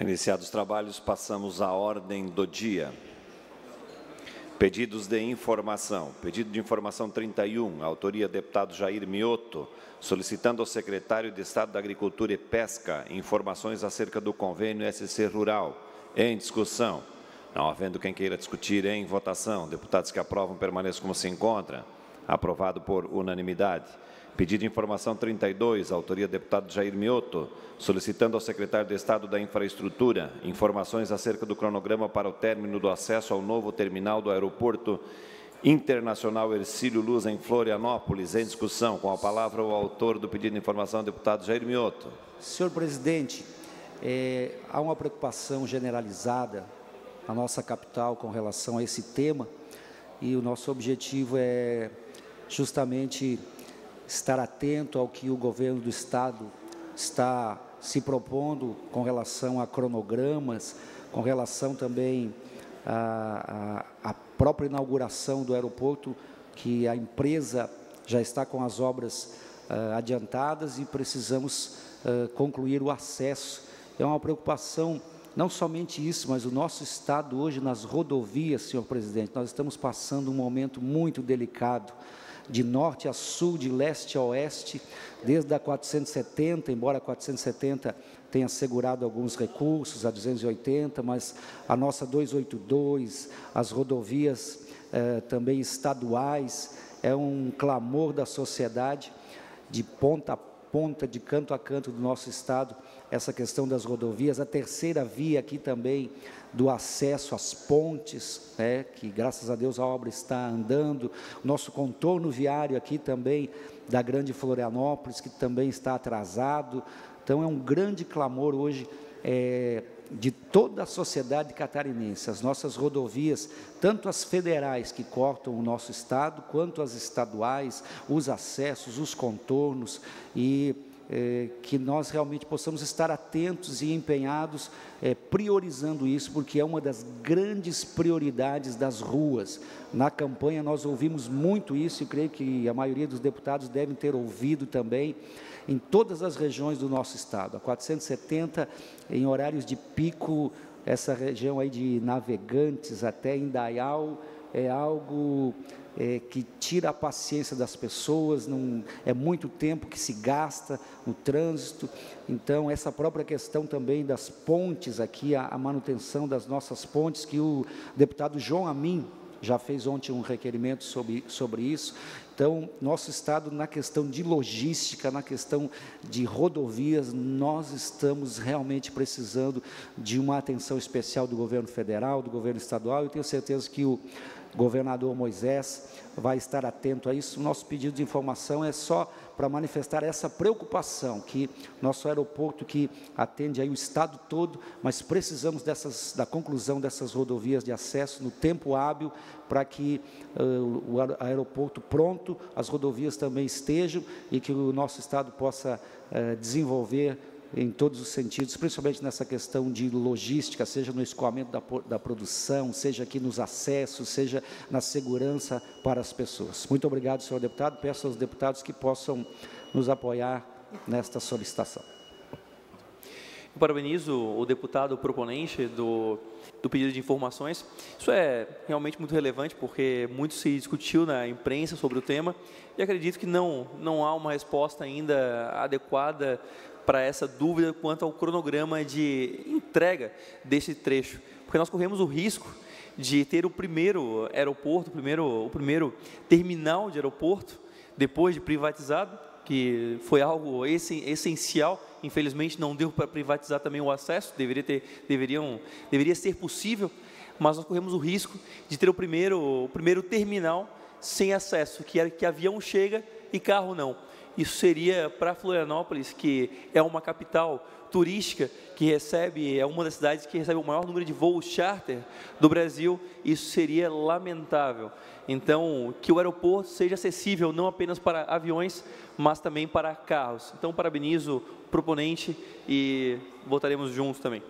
Iniciados os trabalhos, passamos à ordem do dia. Pedidos de informação. Pedido de informação 31, autoria deputado Jair Mioto, solicitando ao secretário de Estado da Agricultura e Pesca informações acerca do convênio SC Rural. Em discussão. Não havendo quem queira discutir, em votação. Deputados que aprovam permaneçam como se encontra. Aprovado por unanimidade. Pedido de informação 32, autoria deputado Jair Mioto, solicitando ao secretário de Estado da Infraestrutura informações acerca do cronograma para o término do acesso ao novo terminal do Aeroporto Internacional Hercílio Luz, em Florianópolis. Em discussão, com a palavra o autor do pedido de informação, deputado Jair Mioto. Senhor presidente, há uma preocupação generalizada na nossa capital com relação a esse tema, e o nosso objetivo é justamente estar atento ao que o governo do Estado está se propondo com relação a cronogramas, com relação também à própria inauguração do aeroporto, que a empresa já está com as obras adiantadas e precisamos concluir o acesso. É uma preocupação, não somente isso, mas o nosso Estado hoje nas rodovias, senhor presidente, nós estamos passando um momento muito delicado, de norte a sul, de leste a oeste, desde a 470, embora a 470 tenha assegurado alguns recursos, a 280, mas a nossa 282, as rodovias também estaduais, é um clamor da sociedade, de ponta a ponta, de canto a canto do nosso Estado, essa questão das rodovias. A terceira via aqui também do acesso às pontes, que graças a Deus a obra está andando, nosso contorno viário aqui também da Grande Florianópolis, que também está atrasado. Então é um grande clamor hoje de toda a sociedade catarinense. As nossas rodovias, tanto as federais que cortam o nosso estado, quanto as estaduais, os acessos, os contornos, e que nós realmente possamos estar atentos e empenhados, priorizando isso, porque é uma das grandes prioridades das ruas. Na campanha nós ouvimos muito isso, e creio que a maioria dos deputados devem ter ouvido também, em todas as regiões do nosso estado. A 470, em horários de pico, essa região aí de Navegantes até Indaial, é algo que tira a paciência das pessoas, é muito tempo que se gasta no trânsito. Então, essa própria questão também das pontes aqui, a manutenção das nossas pontes, que o deputado João Amin já fez ontem um requerimento sobre isso. Então, nosso estado, na questão de logística, na questão de rodovias, nós estamos realmente precisando de uma atenção especial do governo federal, do governo estadual. Eu tenho certeza que o governador Moisés vai estar atento a isso. O nosso pedido de informação é só para manifestar essa preocupação, que nosso aeroporto que atende aí o estado todo, mas precisamos da conclusão dessas rodovias de acesso no tempo hábil, para que o aeroporto pronto, as rodovias também estejam, e que o nosso estado possa desenvolver em todos os sentidos, principalmente nessa questão de logística, seja no escoamento da produção, seja aqui nos acessos, seja na segurança para as pessoas. Muito obrigado, senhor deputado. Peço aos deputados que possam nos apoiar nesta solicitação. Eu parabenizo o deputado proponente do pedido de informações. Isso é realmente muito relevante, porque muito se discutiu na imprensa sobre o tema, e acredito que não há uma resposta ainda adequada para essa dúvida quanto ao cronograma de entrega desse trecho, porque nós corremos o risco de ter o primeiro aeroporto, o primeiro terminal de aeroporto, depois de privatizado, que foi algo essencial. Infelizmente não deu para privatizar também o acesso, deveria ser possível, mas nós corremos o risco de ter o primeiro terminal sem acesso, que avião chega e carro não. Isso seria para Florianópolis, que é uma capital turística, é uma das cidades que recebe o maior número de voos charter do Brasil, isso seria lamentável. Então, que o aeroporto seja acessível não apenas para aviões, mas também para carros. Então, parabenizo o proponente e votaremos juntos também.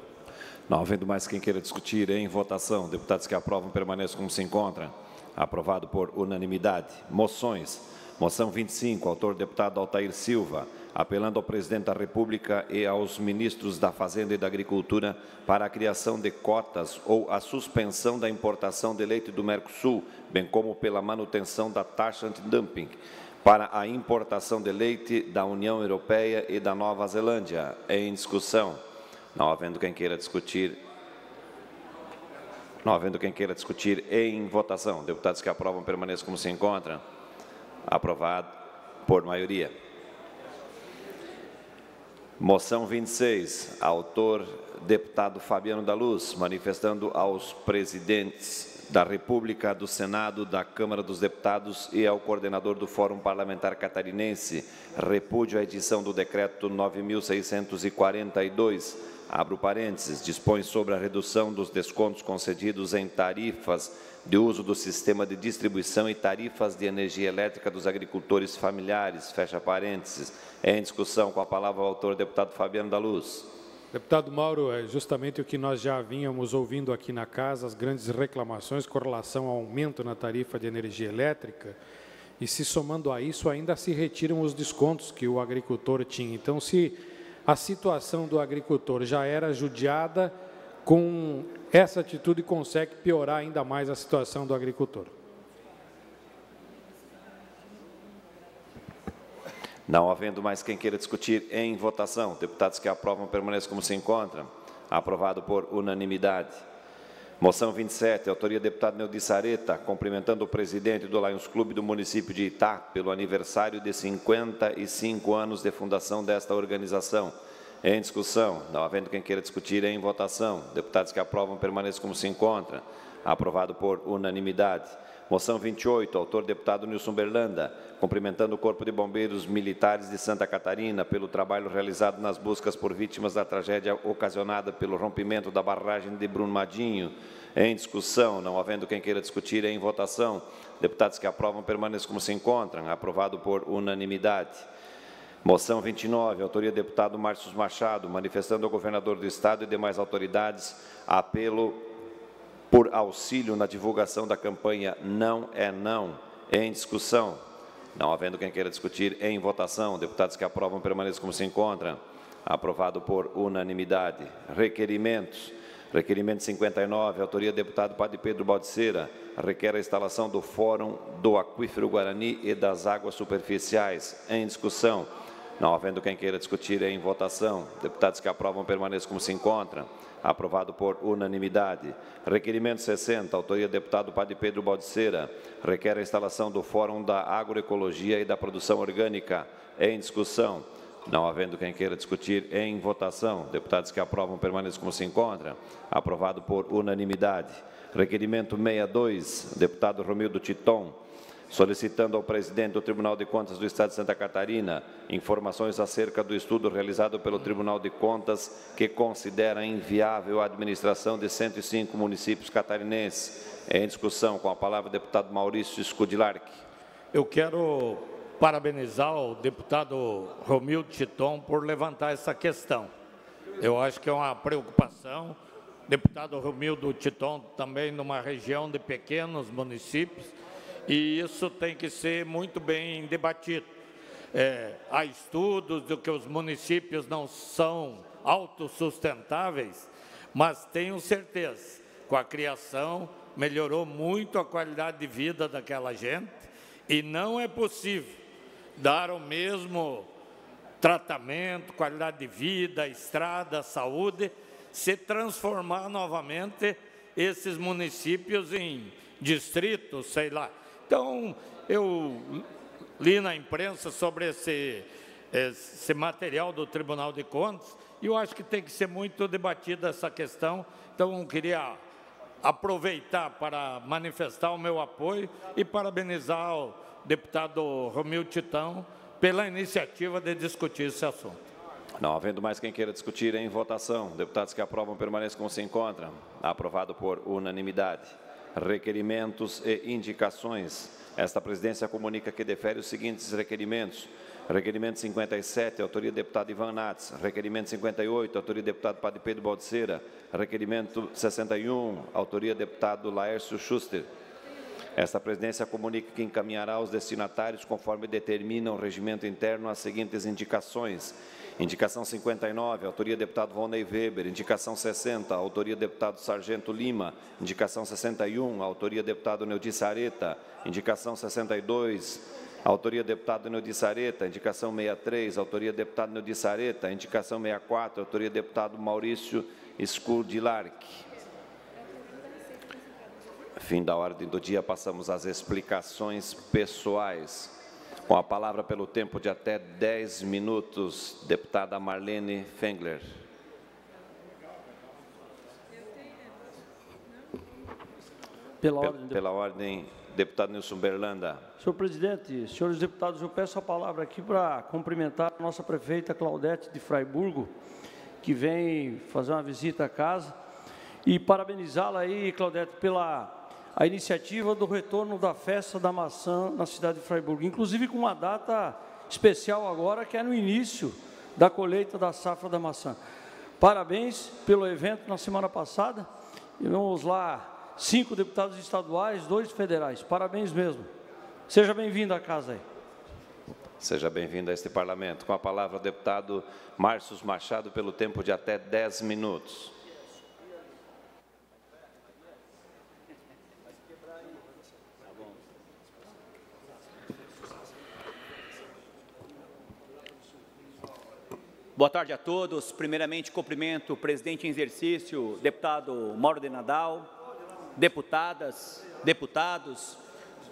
Não havendo mais quem queira discutir, em votação, deputados que aprovam permaneçam como se encontram. Aprovado por unanimidade. Moções. Moção 25, autor deputado Altair Silva, apelando ao presidente da República e aos ministros da Fazenda e da Agricultura para a criação de cotas ou a suspensão da importação de leite do Mercosul, bem como pela manutenção da taxa antidumping para a importação de leite da União Europeia e da Nova Zelândia. Em discussão. Não havendo quem queira discutir. Não havendo quem queira discutir, em votação. Deputados que aprovam permaneçam como se encontram. Aprovado por maioria. Moção 26, autor deputado Fabiano da Luz, manifestando aos presidentes da República, do Senado, da Câmara dos Deputados e ao coordenador do Fórum Parlamentar Catarinense, repúdio à edição do Decreto 9.642, abro parênteses, dispõe sobre a redução dos descontos concedidos em tarifas de uso do sistema de distribuição e tarifas de energia elétrica dos agricultores familiares, fecha parênteses. Em discussão, com a palavra o autor, deputado Fabiano da Luz. Deputado Mauro, é justamente o que nós já vínhamos ouvindo aqui na casa, as grandes reclamações com relação ao aumento na tarifa de energia elétrica, e se somando a isso, ainda se retiram os descontos que o agricultor tinha. Então, se a situação do agricultor já era judiada, com essa atitude consegue piorar ainda mais a situação do agricultor. Não havendo mais quem queira discutir, em votação. Deputados que aprovam permaneçam como se encontram. Aprovado por unanimidade. Moção 27, autoria do deputado Neudi Sareta, cumprimentando o presidente do Lions Clube do município de Itá pelo aniversário de 55 anos de fundação desta organização. Em discussão. Não havendo quem queira discutir, em votação. Deputados que aprovam permaneçam como se encontram. Aprovado por unanimidade. Moção 28, autor deputado Nilson Berlanda, cumprimentando o Corpo de Bombeiros Militares de Santa Catarina pelo trabalho realizado nas buscas por vítimas da tragédia ocasionada pelo rompimento da barragem de Brumadinho. Em discussão, não havendo quem queira discutir, em votação. Deputados que aprovam permaneçam como se encontram. Aprovado por unanimidade. Moção 29, autoria do deputado Márcio Machado, manifestando ao governador do Estado e demais autoridades apelo por auxílio na divulgação da campanha Não é Não. Em discussão. Não havendo quem queira discutir, em votação. Deputados que aprovam permaneçam como se encontram. Aprovado por unanimidade. Requerimentos. Requerimento 59, autoria do deputado Padre Pedro Baldiceira, requer a instalação do Fórum do Aquífero Guarani e das Águas Superficiais. Em discussão. Não havendo quem queira discutir, em votação. Deputados que aprovam permaneçam como se encontram. Aprovado por unanimidade. Requerimento 60, autoria do deputado Padre Pedro Baldiceira, requer a instalação do Fórum da Agroecologia e da Produção Orgânica. Em discussão. Não havendo quem queira discutir, em votação. Deputados que aprovam permaneçam como se encontram. Aprovado por unanimidade. Requerimento 62, deputado Romildo Titon, solicitando ao presidente do Tribunal de Contas do Estado de Santa Catarina informações acerca do estudo realizado pelo Tribunal de Contas que considera inviável a administração de 105 municípios catarinenses. Em discussão, com a palavra o deputado Maurício Scudilarc. Eu quero parabenizar o deputado Romildo Titon por levantar essa questão. Eu acho que é uma preocupação. Deputado Romildo Titon também numa região de pequenos municípios, e isso tem que ser muito bem debatido. Há estudos de que os municípios não são autossustentáveis, mas tenho certeza, com a criação, melhorou muito a qualidade de vida daquela gente, e não é possível dar o mesmo tratamento, qualidade de vida, estrada, saúde, se transformar novamente esses municípios em distritos, sei lá. Então, eu li na imprensa sobre esse material do Tribunal de Contas, e eu acho que tem que ser muito debatida essa questão. Então, eu queria aproveitar para manifestar o meu apoio e parabenizar o deputado Romildo Titon pela iniciativa de discutir esse assunto. Não havendo mais quem queira discutir, em votação. Deputados que aprovam permaneçam como se encontram. Aprovado por unanimidade. Requerimentos e indicações. Esta presidência comunica que defere os seguintes requerimentos. Requerimento 57, autoria do deputado Ivan Nats. Requerimento 58, autoria do deputado Padre Pedro Baldiceira. Requerimento 61, autoria do deputado Laércio Schuster. Esta presidência comunica que encaminhará aos destinatários, conforme determina o regimento interno, as seguintes indicações. Indicação 59, autoria deputado Ronnei Weber. Indicação 60, autoria deputado Sargento Lima. Indicação 61, autoria deputado Neudi Sareta. Indicação 62, autoria deputado Neudi Sareta. Indicação 63, autoria deputado Neudi Sareta. Indicação 64, autoria deputado Maurício Skurdilark. Fim da ordem do dia, passamos às explicações pessoais. Com a palavra pelo tempo de até 10 minutos, deputada Marlene Fengler. Pela ordem, deputado Nilson Berlanda. Senhor presidente, senhores deputados, eu peço a palavra aqui para cumprimentar a nossa prefeita Claudete de Fraiburgo, que vem fazer uma visita à casa, e parabenizá-la aí, Claudete, pela a iniciativa do retorno da Festa da Maçã na cidade de Fraiburgo, inclusive com uma data especial agora, que é no início da colheita da safra da maçã. Parabéns pelo evento na semana passada, e vamos lá, 5 deputados estaduais, 2 federais, parabéns mesmo. Seja bem-vindo à casa aí. Seja bem-vindo a este parlamento. Com a palavra o deputado Márcios Machado, pelo tempo de até 10 minutos. Boa tarde a todos. Primeiramente, cumprimento o presidente em exercício, deputado Mauro de Nadal, deputadas, deputados,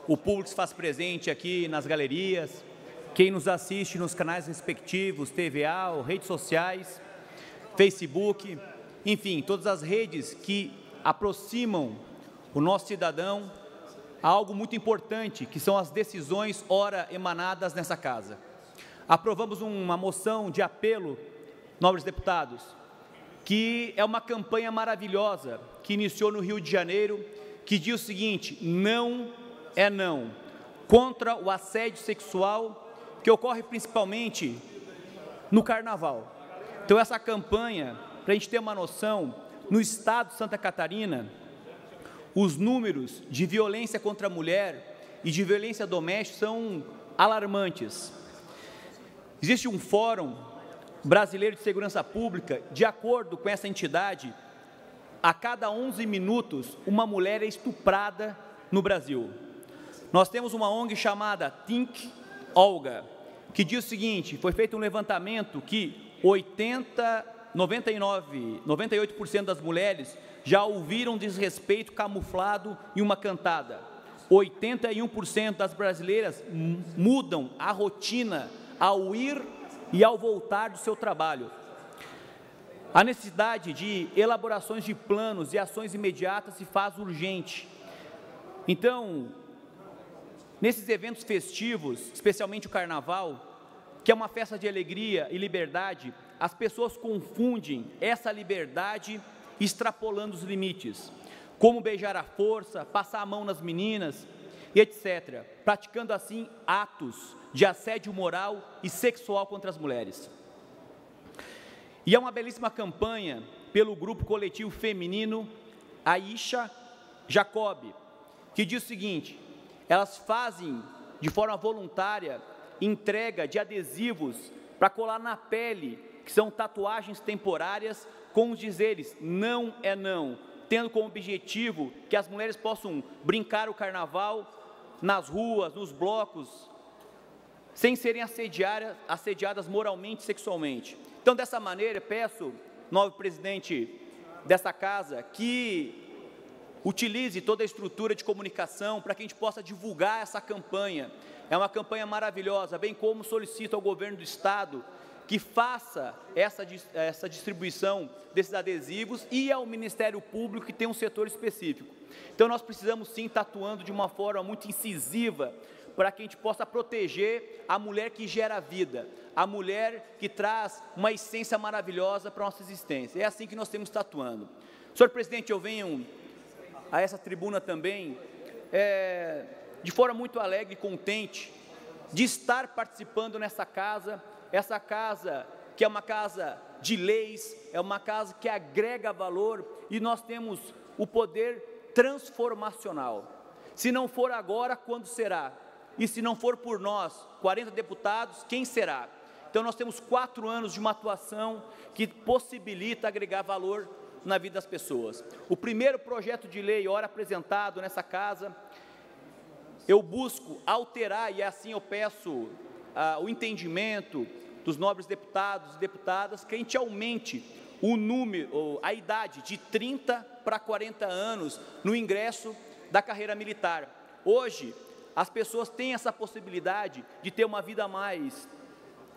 o público que se faz presente aqui nas galerias, quem nos assiste nos canais respectivos, TVA, redes sociais, Facebook, enfim, todas as redes que aproximam o nosso cidadão a algo muito importante, que são as decisões ora emanadas nessa casa. Aprovamos uma moção de apelo, nobres deputados, que é uma campanha maravilhosa, que iniciou no Rio de Janeiro, que diz o seguinte: não é não, contra o assédio sexual, que ocorre principalmente no Carnaval. Então, essa campanha, para a gente ter uma noção, no estado de Santa Catarina, os números de violência contra a mulher e de violência doméstica são alarmantes. Existe um fórum brasileiro de segurança pública, de acordo com essa entidade, a cada 11 minutos uma mulher é estuprada no Brasil. Nós temos uma ONG chamada Think Olga, que diz o seguinte: foi feito um levantamento que 98% das mulheres já ouviram desrespeito camuflado em uma cantada. 81% das brasileiras mudam a rotina ao ir e ao voltar do seu trabalho. A necessidade de elaborações de planos e ações imediatas se faz urgente. Então, nesses eventos festivos, especialmente o Carnaval, que é uma festa de alegria e liberdade, as pessoas confundem essa liberdade extrapolando os limites, como beijar à força, passar a mão nas meninas e etc., praticando assim atos de assédio moral e sexual contra as mulheres. E é uma belíssima campanha pelo grupo coletivo feminino Aisha Jacob, que diz o seguinte: elas fazem de forma voluntária entrega de adesivos para colar na pele, que são tatuagens temporárias, com os dizeres não é não, tendo como objetivo que as mulheres possam brincar o carnaval nas ruas, nos blocos, sem serem assediadas moralmente e sexualmente. Então, dessa maneira, peço, novo presidente dessa casa, que utilize toda a estrutura de comunicação para que a gente possa divulgar essa campanha. É uma campanha maravilhosa, bem como solicito ao governo do estado que faça essa distribuição desses adesivos, e ao Ministério Público, que tem um setor específico. Então, nós precisamos sim estar atuando de uma forma muito incisiva para que a gente possa proteger a mulher que gera vida, a mulher que traz uma essência maravilhosa para a nossa existência. É assim que nós temos que estar atuando. Senhor presidente, eu venho a essa tribuna também de forma muito alegre e contente de estar participando nessa casa, essa casa que é uma casa de leis, é uma casa que agrega valor, e nós temos o poder transformacional. Se não for agora, quando será? E se não for por nós, 40 deputados, quem será? Então nós temos 4 anos de uma atuação que possibilita agregar valor na vida das pessoas. O primeiro projeto de lei, ora apresentado nessa casa, eu busco alterar, e assim eu peço o entendimento dos nobres deputados e deputadas, que a gente aumente o número, a idade de 30 para 40 anos no ingresso da carreira militar. Hoje, as pessoas têm essa possibilidade de ter uma vida mais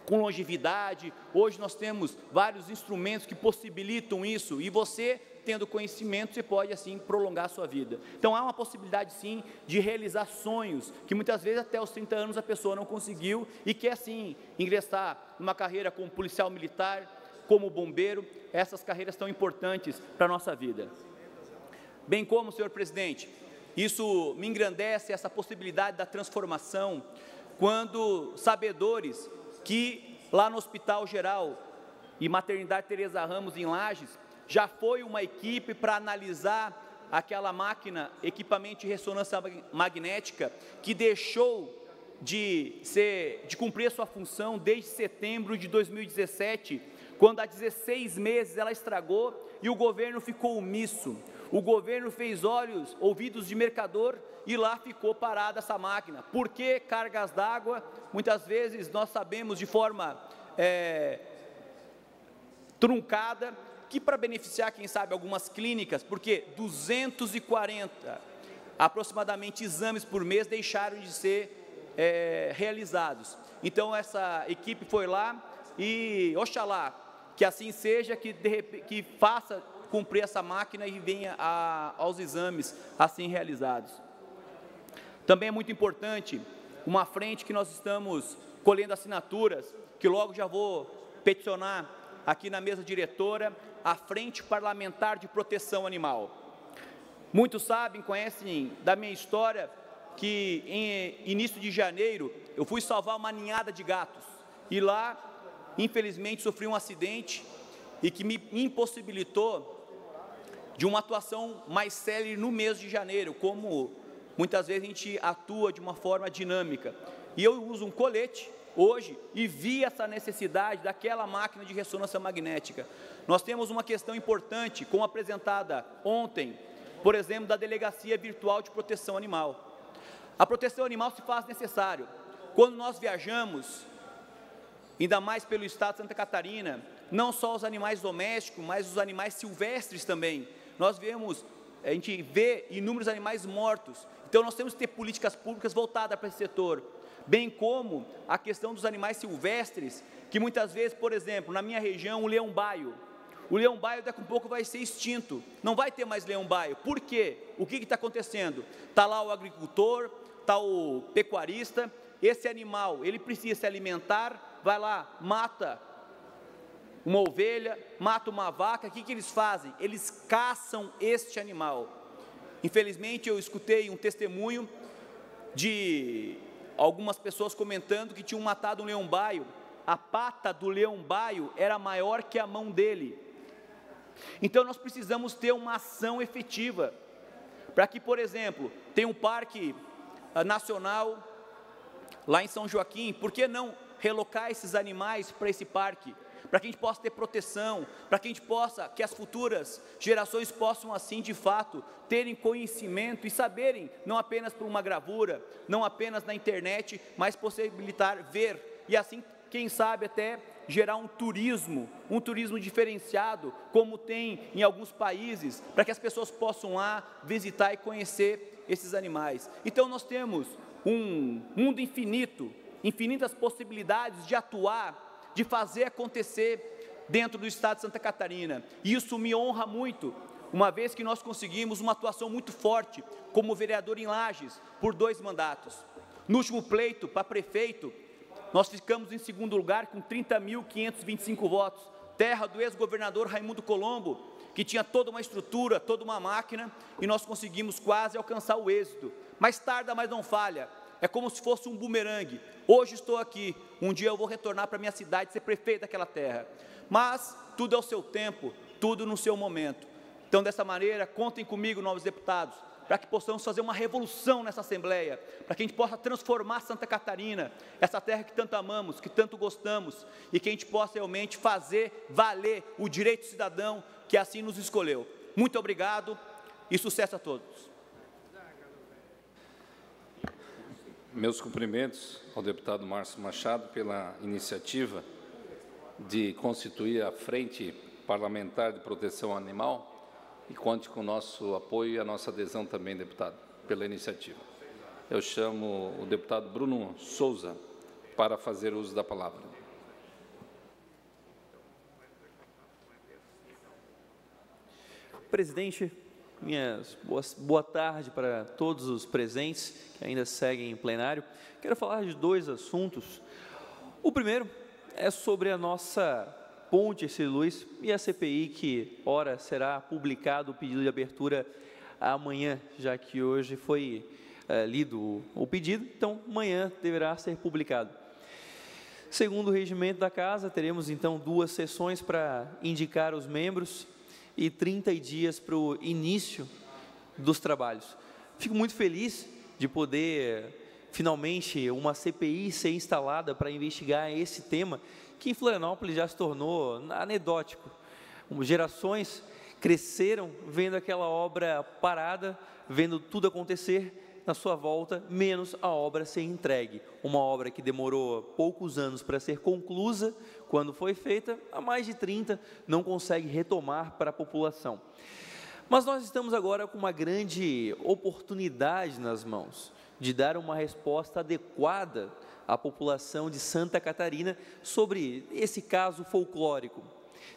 com longevidade. Hoje nós temos vários instrumentos que possibilitam isso, e você, tendo conhecimento, você pode assim prolongar a sua vida. Então há uma possibilidade sim de realizar sonhos, que muitas vezes até os 30 anos a pessoa não conseguiu, e quer sim ingressar numa carreira como policial militar, como bombeiro. Essas carreiras tão importantes para a nossa vida. Bem como, senhor presidente, isso me engrandece, essa possibilidade da transformação, quando sabedores que lá no Hospital Geral e Maternidade Teresa Ramos, em Lages, já foi uma equipe para analisar aquela máquina, equipamento de ressonância magnética, que deixou de cumprir a sua função desde setembro de 2017, quando há 16 meses ela estragou e o governo ficou omisso. O governo fez olhos, ouvidos de mercador, e lá ficou parada essa máquina. Por que cargas d'água? Muitas vezes nós sabemos de forma truncada, que para beneficiar, quem sabe, algumas clínicas, porque 240 aproximadamente exames por mês deixaram de ser realizados. Então essa equipe foi lá e, oxalá, que assim seja, que faça cumprir essa máquina e venha aos exames assim realizados. Também é muito importante uma frente que nós estamos colhendo assinaturas, que logo já vou peticionar aqui na mesa diretora, a Frente Parlamentar de Proteção Animal. Muitos sabem, conhecem da minha história, que em início de janeiro eu fui salvar uma ninhada de gatos, e lá, infelizmente, sofri um acidente e que me impossibilitou de uma atuação mais célere no mês de janeiro, como muitas vezes a gente atua de uma forma dinâmica. E eu uso um colete hoje e vi essa necessidade daquela máquina de ressonância magnética. Nós temos uma questão importante, como apresentada ontem, por exemplo, da Delegacia Virtual de Proteção Animal. A proteção animal se faz necessário. Quando nós viajamos, ainda mais pelo estado de Santa Catarina, não só os animais domésticos, mas os animais silvestres também. A gente vê inúmeros animais mortos. Então nós temos que ter políticas públicas voltadas para esse setor, bem como a questão dos animais silvestres, que muitas vezes, por exemplo, na minha região, o leão-baio. O leão-baio daqui a pouco vai ser extinto, não vai ter mais leão-baio. Por quê? O que está acontecendo? Está lá o agricultor, está o pecuarista, esse animal, ele precisa se alimentar, vai lá, mata uma ovelha, mata uma vaca, o que eles fazem? Eles caçam este animal. Infelizmente, eu escutei um testemunho de algumas pessoas comentando que tinham matado um leão-baio. A pata do leão-baio era maior que a mão dele. Então, nós precisamos ter uma ação efetiva, para que, por exemplo, tem um parque nacional lá em São Joaquim, por que não relocar esses animais para esse parque? Para que a gente possa ter proteção, para que a gente possa, que as futuras gerações possam assim, de fato, terem conhecimento e saberem, não apenas por uma gravura, não apenas na internet, mas possibilitar ver, e assim, quem sabe até gerar um turismo diferenciado, como tem em alguns países, para que as pessoas possam lá visitar e conhecer esses animais. Então nós temos um mundo infinito, infinitas possibilidades de atuar, de fazer acontecer dentro do estado de Santa Catarina. E isso me honra muito, uma vez que nós conseguimos uma atuação muito forte como vereador em Lages, por 2 mandatos. No último pleito para prefeito, nós ficamos em segundo lugar com 30.525 votos, terra do ex-governador Raimundo Colombo, que tinha toda uma estrutura, toda uma máquina, e nós conseguimos quase alcançar o êxito. Mas tarda, mas não falha. É como se fosse um bumerangue. Hoje estou aqui, um dia eu vou retornar para a minha cidade, ser prefeito daquela terra. Mas tudo ao seu tempo, tudo no seu momento. Então, dessa maneira, contem comigo, novos deputados, para que possamos fazer uma revolução nessa Assembleia, para que a gente possa transformar Santa Catarina, essa terra que tanto amamos, que tanto gostamos, e que a gente possa realmente fazer valer o direito cidadão que assim nos escolheu. Muito obrigado e sucesso a todos. Meus cumprimentos ao deputado Márcio Machado pela iniciativa de constituir a Frente Parlamentar de Proteção Animal, e conte com o nosso apoio e a nossa adesão também, deputado, pela iniciativa. Eu chamo o deputado Bruno Souza para fazer uso da palavra. Presidente, boa tarde para todos os presentes que ainda seguem em plenário. Quero falar de dois assuntos. O primeiro é sobre a nossa ponte Ercílio Luz e a CPI, que, ora, será publicado o pedido de abertura amanhã, já que hoje foi lido o pedido, então amanhã deverá ser publicado. Segundo o regimento da Casa, teremos então 2 sessões para indicar os membros e 30 dias para o início dos trabalhos. Fico muito feliz de poder, finalmente, uma CPI ser instalada para investigar esse tema, que em Florianópolis já se tornou anedótico. Gerações cresceram vendo aquela obra parada, vendo tudo acontecer na sua volta, menos a obra ser entregue. Uma obra que demorou poucos anos para ser conclusa, quando foi feita, há mais de 30, não consegue retomar para a população. Mas nós estamos agora com uma grande oportunidade nas mãos, de dar uma resposta adequada à população de Santa Catarina sobre esse caso folclórico.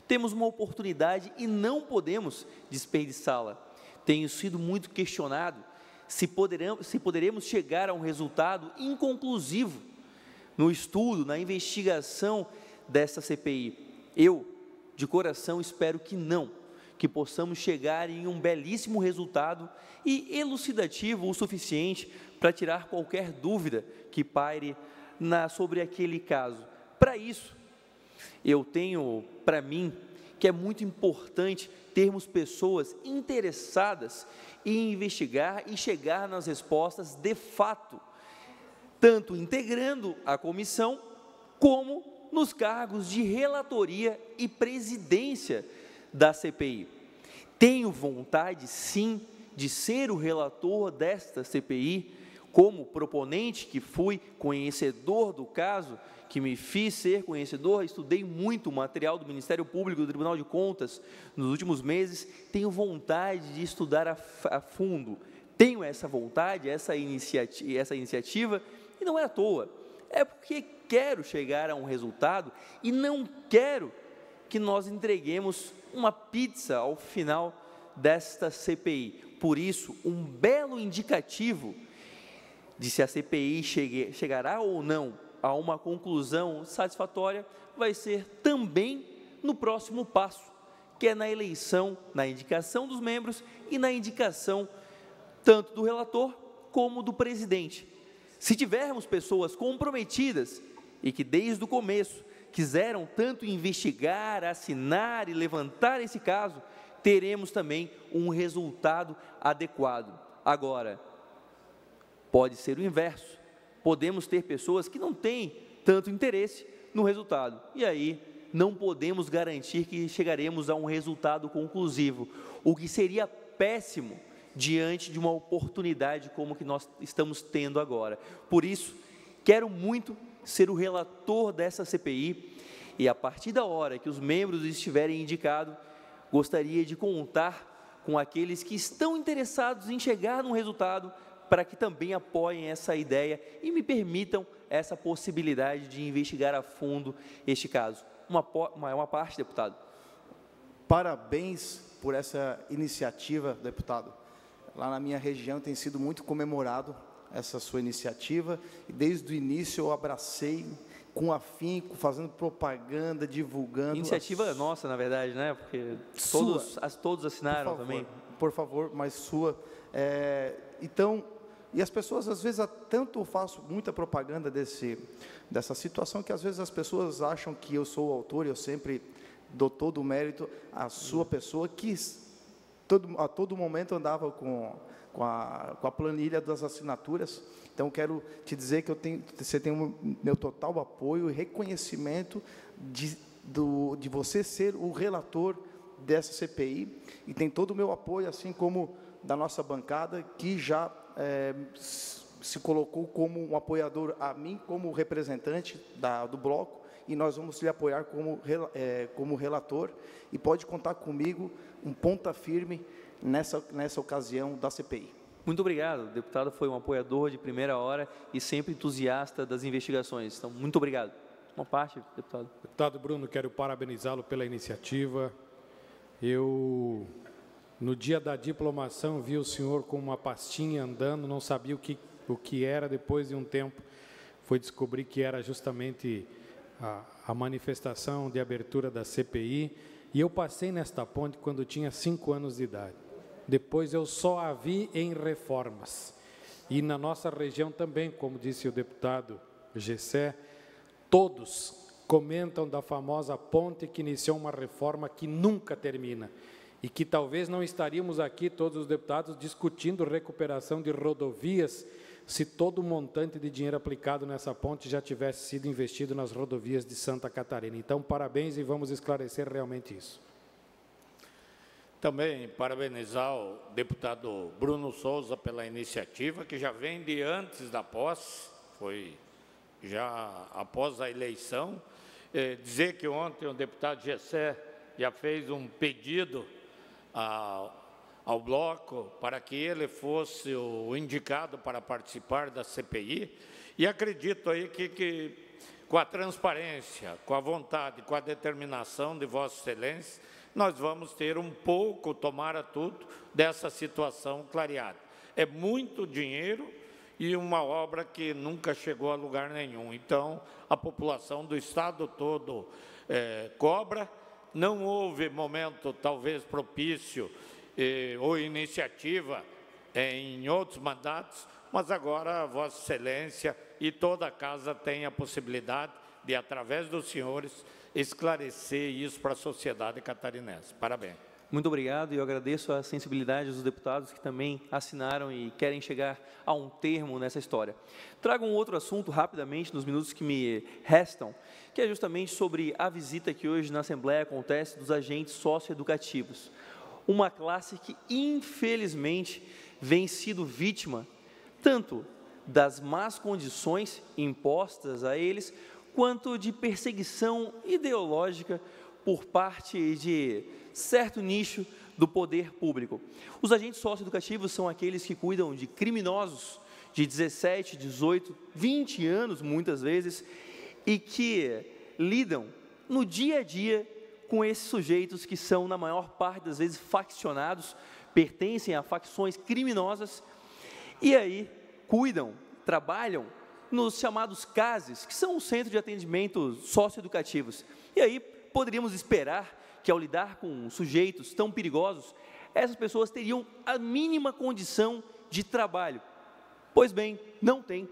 Temos uma oportunidade e não podemos desperdiçá-la. Tenho sido muito questionado se poderemos chegar a um resultado inconclusivo no estudo, na investigação dessa CPI. Eu, de coração, espero que não, que possamos chegar em um belíssimo resultado e elucidativo o suficiente para tirar qualquer dúvida que paire sobre aquele caso. Para isso, eu tenho para mim que é muito importante termos pessoas interessadas em investigar e chegar nas respostas de fato, tanto integrando a comissão, como nos cargos de relatoria e presidência da CPI. Tenho vontade, sim, de ser o relator desta CPI, como proponente que fui, conhecedor do caso, que me fiz ser conhecedor, estudei muito o material do Ministério Público, do Tribunal de Contas, nos últimos meses, tenho vontade de estudar a fundo, tenho essa vontade, essa iniciativa, e não é à toa, é porque quero chegar a um resultado e não quero que nós entreguemos uma pizza ao final desta CPI. Por isso, um belo indicativo de se a CPI chegará ou não a uma conclusão satisfatória, vai ser também no próximo passo, que é na eleição, na indicação dos membros e na indicação tanto do relator como do presidente. Se tivermos pessoas comprometidas e que desde o começo quiseram tanto investigar, assinar e levantar esse caso, teremos também um resultado adequado. Agora, pode ser o inverso. Podemos ter pessoas que não têm tanto interesse no resultado, e aí não podemos garantir que chegaremos a um resultado conclusivo, o que seria péssimo diante de uma oportunidade como que nós estamos tendo agora. Por isso, quero muito ser o relator dessa CPI, e a partir da hora que os membros estiverem indicados, gostaria de contar com aqueles que estão interessados em chegar num resultado, para que também apoiem essa ideia e me permitam essa possibilidade de investigar a fundo este caso. Uma parte, deputado. Parabéns por essa iniciativa, deputado. Lá na minha região tem sido muito comemorado essa sua iniciativa, e desde o início eu abracei com afinco, fazendo propaganda, divulgando. Iniciativa nossa, na verdade, né? Porque todos assinaram também. Por favor, mas sua. Então, e as pessoas, às vezes, tanto eu faço muita propaganda dessa situação, que às vezes as pessoas acham que eu sou o autor, e eu sempre dou todo o mérito à sua pessoa, que a todo momento andava com a planilha das assinaturas. Então, quero te dizer que você tem o meu total apoio e reconhecimento de você ser o relator dessa CPI, e tem todo o meu apoio, assim como da nossa bancada, que já se colocou como um apoiador a mim, como representante do bloco, e nós vamos lhe apoiar como relator, e pode contar comigo, um ponta firme nessa ocasião da CPI. Muito obrigado. O deputado foi um apoiador de primeira hora e sempre entusiasta das investigações. Então, muito obrigado. Uma parte, deputado. Deputado Bruno, quero parabenizá-lo pela iniciativa. Eu, no dia da diplomação, vi o senhor com uma pastinha andando, não sabia o que era. Depois de um tempo, foi descobrir que era justamente a manifestação de abertura da CPI. E eu passei nesta ponte quando tinha 5 anos de idade. Depois eu só a vi em reformas. E na nossa região também, como disse o deputado Gessé, todos comentam da famosa ponte que iniciou uma reforma que nunca termina. E que talvez não estaríamos aqui, todos os deputados, discutindo recuperação de rodovias, se todo o montante de dinheiro aplicado nessa ponte já tivesse sido investido nas rodovias de Santa Catarina. Então, parabéns, e vamos esclarecer realmente isso. Também parabenizar o deputado Bruno Souza pela iniciativa, que já vem de antes da posse, foi já após a eleição. Dizer que ontem o deputado Gessé já fez um pedido ao bloco para que ele fosse o indicado para participar da CPI, e acredito aí que com a transparência, com a vontade, com a determinação de Vossa Excelência, nós vamos ter um pouco, tomara tudo, dessa situação clareada. É muito dinheiro e uma obra que nunca chegou a lugar nenhum. Então, a população do Estado todo cobra. Não houve momento, talvez, propício ou iniciativa em outros mandatos, mas agora Vossa Excelência e toda a Casa tem a possibilidade de, através dos senhores, esclarecer isso para a sociedade catarinense. Parabéns. Muito obrigado, e eu agradeço a sensibilidade dos deputados que também assinaram e querem chegar a um termo nessa história. Trago um outro assunto rapidamente, nos minutos que me restam, que é justamente sobre a visita que hoje na Assembleia acontece dos agentes socioeducativos. Uma classe que, infelizmente, vem sido vítima tanto das más condições impostas a eles, quanto de perseguição ideológica por parte de certo nicho do poder público. Os agentes socioeducativos são aqueles que cuidam de criminosos de 17, 18, 20 anos, muitas vezes, e que lidam no dia a dia com esses sujeitos que são, na maior parte das vezes, faccionados, pertencem a facções criminosas, e aí cuidam, trabalham nos chamados CASES, que são os Centros de Atendimento Socioeducativos. E aí poderíamos esperar que, ao lidar com sujeitos tão perigosos, essas pessoas teriam a mínima condição de trabalho. Pois bem, não tem.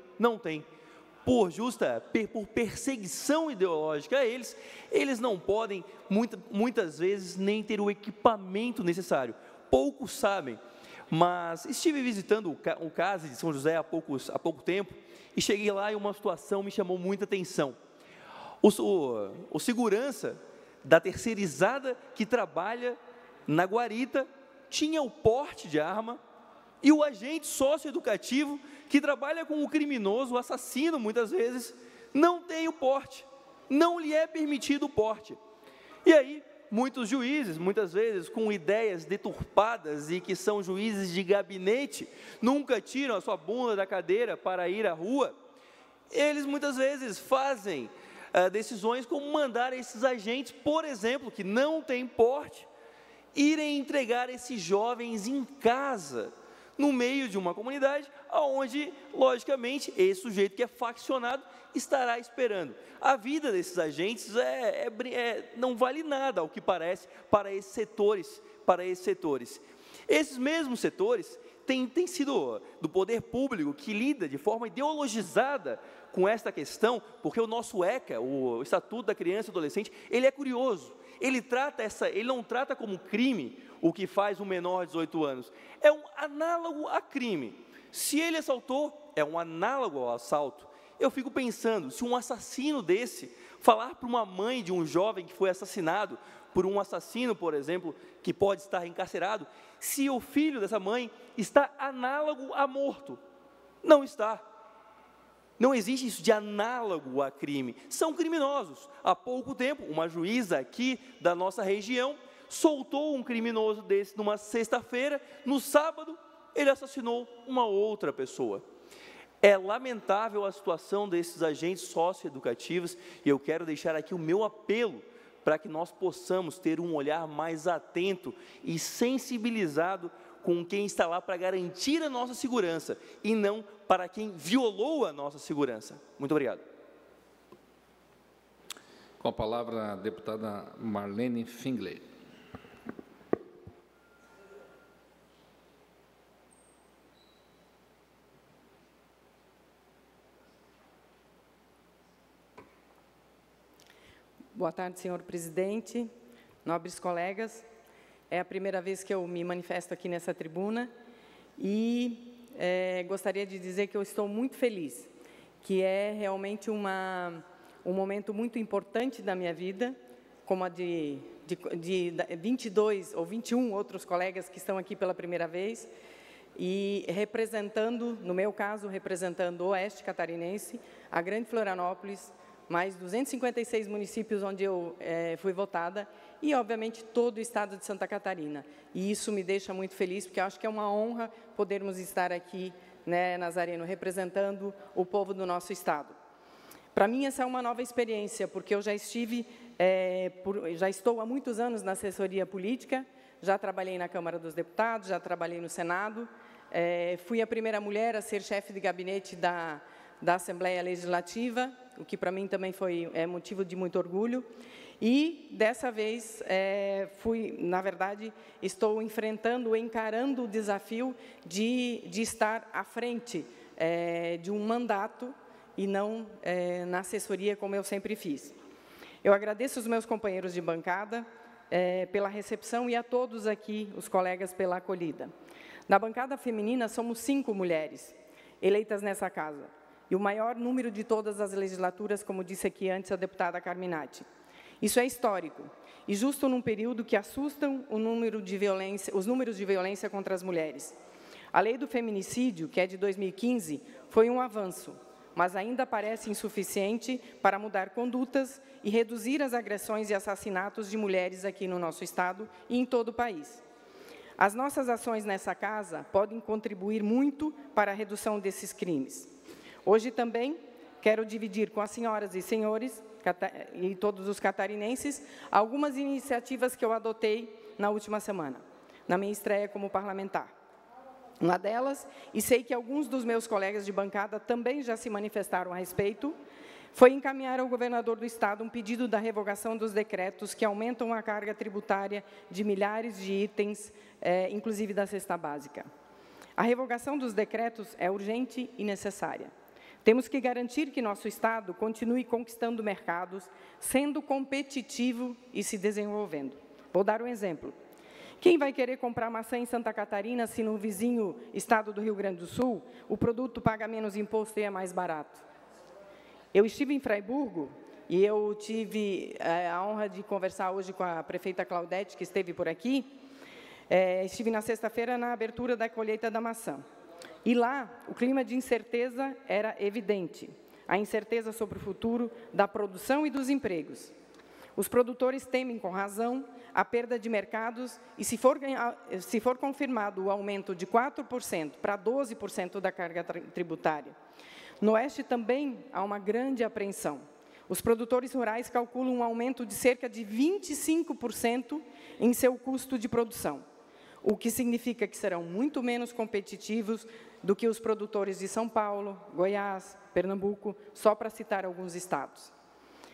Por perseguição ideológica a eles não podem, muitas vezes, nem ter o equipamento necessário. Poucos sabem, mas estive visitando o CASE de São José há pouco tempo, e cheguei lá e uma situação me chamou muita atenção. O segurança da terceirizada que trabalha na guarita tinha o porte de arma, e o agente socioeducativo que trabalha com o criminoso, o assassino muitas vezes, não tem o porte, não lhe é permitido o porte. E aí, muitos juízes, muitas vezes com ideias deturpadas e que são juízes de gabinete, nunca tiram a sua bunda da cadeira para ir à rua, eles muitas vezes fazem decisões como mandar esses agentes, por exemplo, que não têm porte, irem entregar esses jovens em casa, no meio de uma comunidade, onde, logicamente, esse sujeito que é faccionado estará esperando. A vida desses agentes não vale nada, ao que parece, para esses setores. Esses mesmos setores têm sido do poder público que lida de forma ideologizada com esta questão, porque o nosso ECA, o Estatuto da Criança e Adolescente, ele é curioso. ele não trata como crime o que faz um menor de 18 anos. É um análogo a crime. Se ele assaltou, é um análogo ao assalto. Eu fico pensando, se um assassino desse falar para uma mãe de um jovem que foi assassinado por um assassino, por exemplo, que pode estar encarcerado, se o filho dessa mãe está análogo a morto. Não está. Não existe isso de análogo a crime. São criminosos. Há pouco tempo, uma juíza aqui da nossa região soltou um criminoso desse numa sexta-feira. No sábado, ele assassinou uma outra pessoa. É lamentável a situação desses agentes socioeducativos e eu quero deixar aqui o meu apelo para que nós possamos ter um olhar mais atento e sensibilizado com quem está lá para garantir a nossa segurança e não para quem violou a nossa segurança. Muito obrigado. Com a palavra, a deputada Marlene Findlay. Boa tarde, senhor presidente, nobres colegas. É a primeira vez que eu me manifesto aqui nessa tribuna e gostaria de dizer que eu estou muito feliz, que é realmente um momento muito importante da minha vida, como a de 22 ou 21 outros colegas que estão aqui pela primeira vez, e representando, no meu caso, representando o Oeste Catarinense, a Grande Florianópolis, mais 256 municípios onde eu fui votada e, obviamente, todo o estado de Santa Catarina. E isso me deixa muito feliz, porque eu acho que é uma honra podermos estar aqui, né, Nazareno, representando o povo do nosso estado. Para mim, essa é uma nova experiência, porque eu já estou há muitos anos na assessoria política, já trabalhei na Câmara dos Deputados, já trabalhei no Senado, fui a primeira mulher a ser chefe de gabinete da Assembleia Legislativa, o que para mim também foi motivo de muito orgulho. E, dessa vez, na verdade, estou encarando o desafio de estar à frente de um mandato e não na assessoria, como eu sempre fiz. Eu agradeço os meus companheiros de bancada pela recepção e a todos aqui, os colegas, pela acolhida. Na bancada feminina, somos 5 mulheres eleitas nessa casa. E o maior número de todas as legislaturas, como disse aqui antes a deputada Carminati. Isso é histórico, e justo num período que assustam os números de violência contra as mulheres. A lei do feminicídio, que é de 2015, foi um avanço, mas ainda parece insuficiente para mudar condutas e reduzir as agressões e assassinatos de mulheres aqui no nosso estado e em todo o país. As nossas ações nessa casa podem contribuir muito para a redução desses crimes. Hoje também quero dividir com as senhoras e senhores e todos os catarinenses algumas iniciativas que eu adotei na última semana, na minha estreia como parlamentar. Uma delas, e sei que alguns dos meus colegas de bancada também já se manifestaram a respeito, foi encaminhar ao governador do estado um pedido da revogação dos decretos que aumentam a carga tributária de milhares de itens, inclusive da cesta básica. A revogação dos decretos é urgente e necessária. Temos que garantir que nosso estado continue conquistando mercados, sendo competitivo e se desenvolvendo. Vou dar um exemplo. Quem vai querer comprar maçã em Santa Catarina se no vizinho estado do Rio Grande do Sul o produto paga menos imposto e é mais barato? Eu estive em Fraiburgo e eu tive a honra de conversar hoje com a prefeita Claudete, que esteve por aqui. Estive na sexta-feira na abertura da colheita da maçã. E lá, o clima de incerteza era evidente. A incerteza sobre o futuro da produção e dos empregos. Os produtores temem, com razão, a perda de mercados e, se for confirmado o aumento de 4% para 12% da carga tributária. No Oeste também há uma grande apreensão. Os produtores rurais calculam um aumento de cerca de 25% em seu custo de produção, o que significa que serão muito menos competitivos do que os produtores de São Paulo, Goiás, Pernambuco, só para citar alguns estados.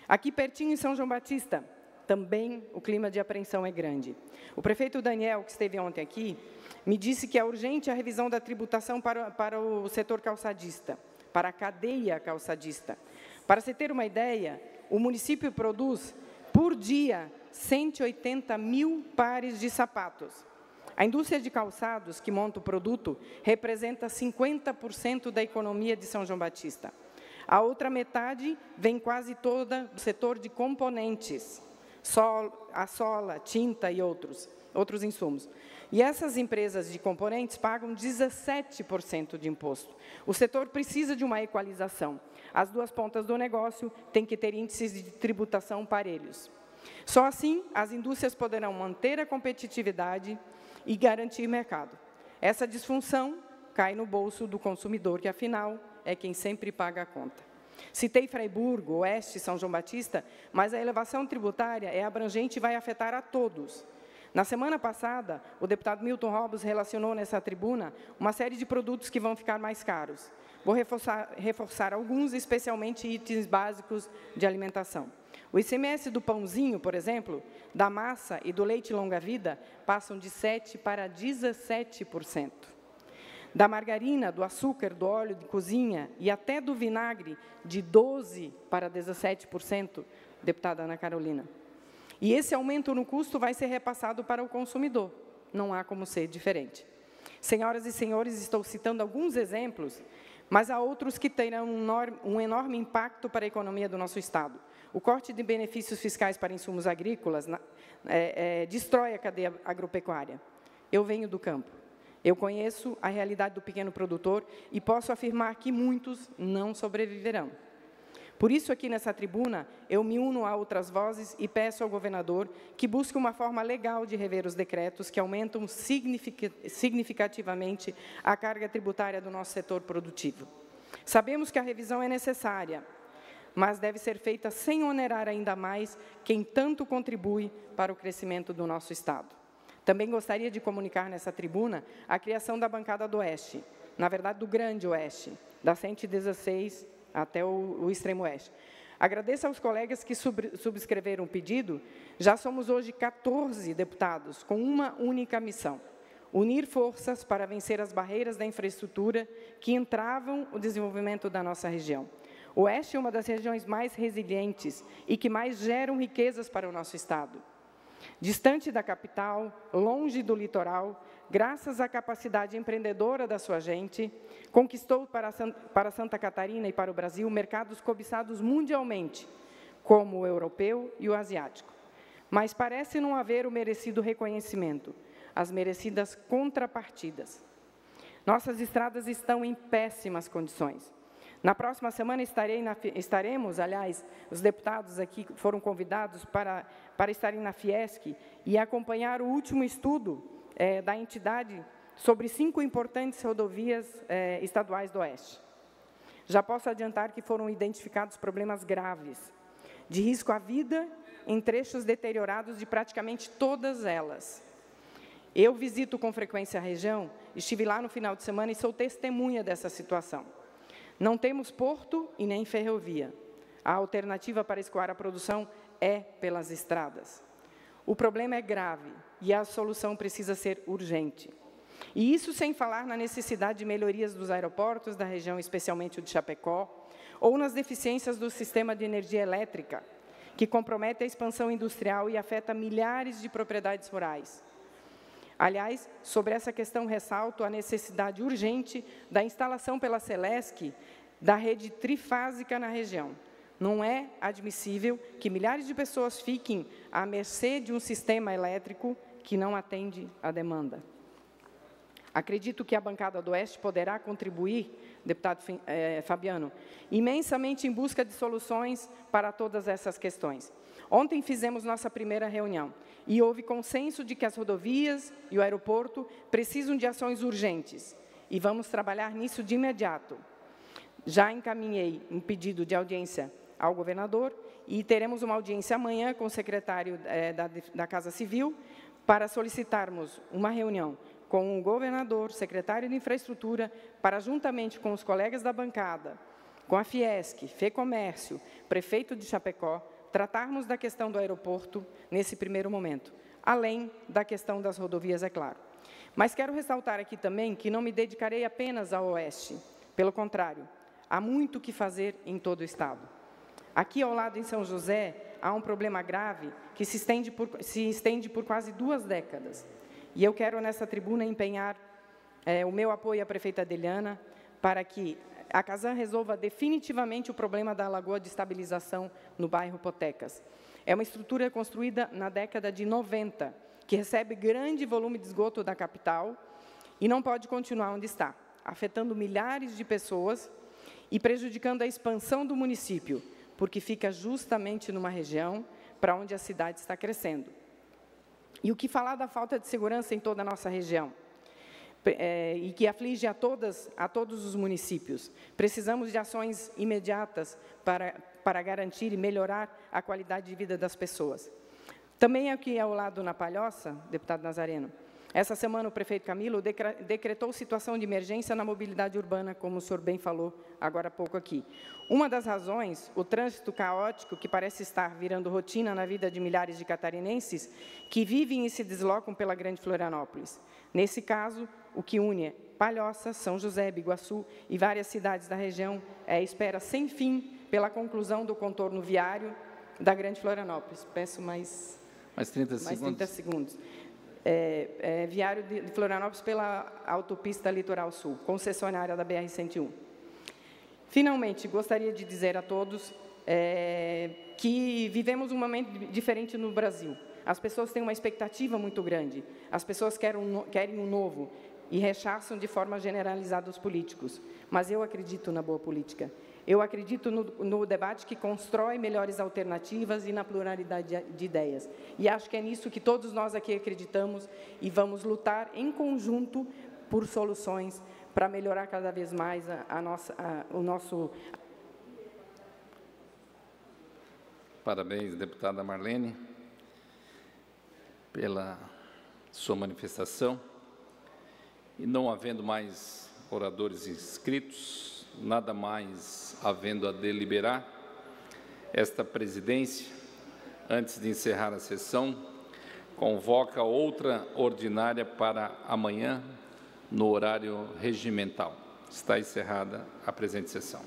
Aqui pertinho, em São João Batista, também o clima de apreensão é grande. O prefeito Daniel, que esteve ontem aqui, me disse que é urgente a revisão da tributação para o setor calçadista, para a cadeia calçadista. Para se ter uma ideia, o município produz, por por dia 180 mil pares de sapatos. A indústria de calçados, que monta o produto, representa 50% da economia de São João Batista. A outra metade vem quase toda do setor de componentes, a sola, tinta e outros insumos. E essas empresas de componentes pagam 17% de imposto. O setor precisa de uma equalização. As duas pontas do negócio têm que ter índices de tributação parelhos. Só assim, as indústrias poderão manter a competitividade e garantir mercado. Essa disfunção cai no bolso do consumidor, que, afinal, é quem sempre paga a conta. Citei Fraiburgo, Oeste, São João Batista, mas a elevação tributária é abrangente e vai afetar a todos. Na semana passada, o deputado Milton Robles relacionou nessa tribuna uma série de produtos que vão ficar mais caros. Vou reforçar alguns, especialmente itens básicos de alimentação. O ICMS do pãozinho, por exemplo, da massa e do leite longa-vida passam de 7% para 17%. Da margarina, do açúcar, do óleo de cozinha e até do vinagre, de 12% para 17%, deputada Ana Carolina. E esse aumento no custo vai ser repassado para o consumidor. Não há como ser diferente. Senhoras e senhores, estou citando alguns exemplos, mas há outros que terão um enorme impacto para a economia do nosso Estado. O corte de benefícios fiscais para insumos agrícolas destrói a cadeia agropecuária. Eu venho do campo. Eu conheço a realidade do pequeno produtor e posso afirmar que muitos não sobreviverão. Por isso, aqui nessa tribuna, eu me uno a outras vozes e peço ao governador que busque uma forma legal de rever os decretos que aumentam significativamente a carga tributária do nosso setor produtivo. Sabemos que a revisão é necessária, mas deve ser feita sem onerar ainda mais quem tanto contribui para o crescimento do nosso Estado. Também gostaria de comunicar nessa tribuna a criação da bancada do Oeste, na verdade do Grande Oeste, da 116 até o extremo oeste. Agradeço aos colegas que subscreveram o pedido. Já somos hoje 14 deputados com uma única missão: unir forças para vencer as barreiras da infraestrutura que entravam o desenvolvimento da nossa região. O Oeste é uma das regiões mais resilientes e que mais geram riquezas para o nosso Estado. Distante da capital, longe do litoral, graças à capacidade empreendedora da sua gente, conquistou para Santa Catarina e para o Brasil mercados cobiçados mundialmente, como o europeu e o asiático. Mas parece não haver o merecido reconhecimento, as merecidas contrapartidas. Nossas estradas estão em péssimas condições. Na próxima semana estaremos, aliás, os deputados aqui foram convidados para estarem na Fiesc e acompanhar o último estudo da entidade sobre 5 importantes rodovias estaduais do Oeste. Já posso adiantar que foram identificados problemas graves, de risco à vida em trechos deteriorados de praticamente todas elas. Eu visito com frequência a região, estive lá no final de semana e sou testemunha dessa situação. Não temos porto e nem ferrovia. A alternativa para escoar a produção é pelas estradas. O problema é grave e a solução precisa ser urgente. E isso sem falar na necessidade de melhorias dos aeroportos da região, especialmente o de Chapecó, ou nas deficiências do sistema de energia elétrica, que compromete a expansão industrial e afeta milhares de propriedades rurais. Aliás, sobre essa questão, ressalto a necessidade urgente da instalação pela Celesc da rede trifásica na região. Não é admissível que milhares de pessoas fiquem à mercê de um sistema elétrico que não atende à demanda. Acredito que a bancada do Oeste poderá contribuir, deputado Fabiano, imensamente em busca de soluções para todas essas questões. Ontem fizemos nossa primeira reunião e houve consenso de que as rodovias e o aeroporto precisam de ações urgentes e vamos trabalhar nisso de imediato. Já encaminhei um pedido de audiência ao governador e teremos uma audiência amanhã com o secretário da Casa Civil para solicitarmos uma reunião com o governador, secretário de Infraestrutura, para, juntamente com os colegas da bancada, com a Fiesc, FEComércio, prefeito de Chapecó, tratarmos da questão do aeroporto nesse primeiro momento, além da questão das rodovias, é claro. Mas quero ressaltar aqui também que não me dedicarei apenas ao Oeste. Pelo contrário, há muito o que fazer em todo o Estado. Aqui ao lado, em São José, há um problema grave que se estende por quase 2 décadas. E eu quero, nessa tribuna, empenhar o meu apoio à prefeita Adeliana para que a Casan resolva definitivamente o problema da lagoa de estabilização no bairro Potecas. É uma estrutura construída na década de 90, que recebe grande volume de esgoto da capital e não pode continuar onde está, afetando milhares de pessoas e prejudicando a expansão do município, porque fica justamente numa região para onde a cidade está crescendo. E o que falar da falta de segurança em toda a nossa região? E que aflige a todos os municípios. Precisamos de ações imediatas para garantir e melhorar a qualidade de vida das pessoas. Também aqui ao lado na Palhoça, deputado Nazareno, essa semana o prefeito Camilo decretou situação de emergência na mobilidade urbana, como o senhor bem falou agora há pouco aqui. Uma das razões, o trânsito caótico que parece estar virando rotina na vida de milhares de catarinenses que vivem e se deslocam pela Grande Florianópolis. Nesse caso, o que une Palhoça, São José, Biguaçu e várias cidades da região é a espera sem fim pela conclusão do contorno viário da Grande Florianópolis. Peço mais 30 segundos. 30 segundos. Viário de Florianópolis pela autopista Litoral Sul, concessionária da BR-101. Finalmente, gostaria de dizer a todos que vivemos um momento diferente no Brasil. As pessoas têm uma expectativa muito grande, as pessoas querem um novo e rechaçam de forma generalizada os políticos. Mas eu acredito na boa política. Eu acredito no debate que constrói melhores alternativas e na pluralidade de ideias. E acho que é nisso que todos nós aqui acreditamos e vamos lutar em conjunto por soluções para melhorar cada vez mais o nosso... Parabéns, deputada Marlene, pela sua manifestação. E não havendo mais oradores inscritos, nada mais havendo a deliberar, esta presidência, antes de encerrar a sessão, convoca outra ordinária para amanhã, no horário regimental. Está encerrada a presente sessão.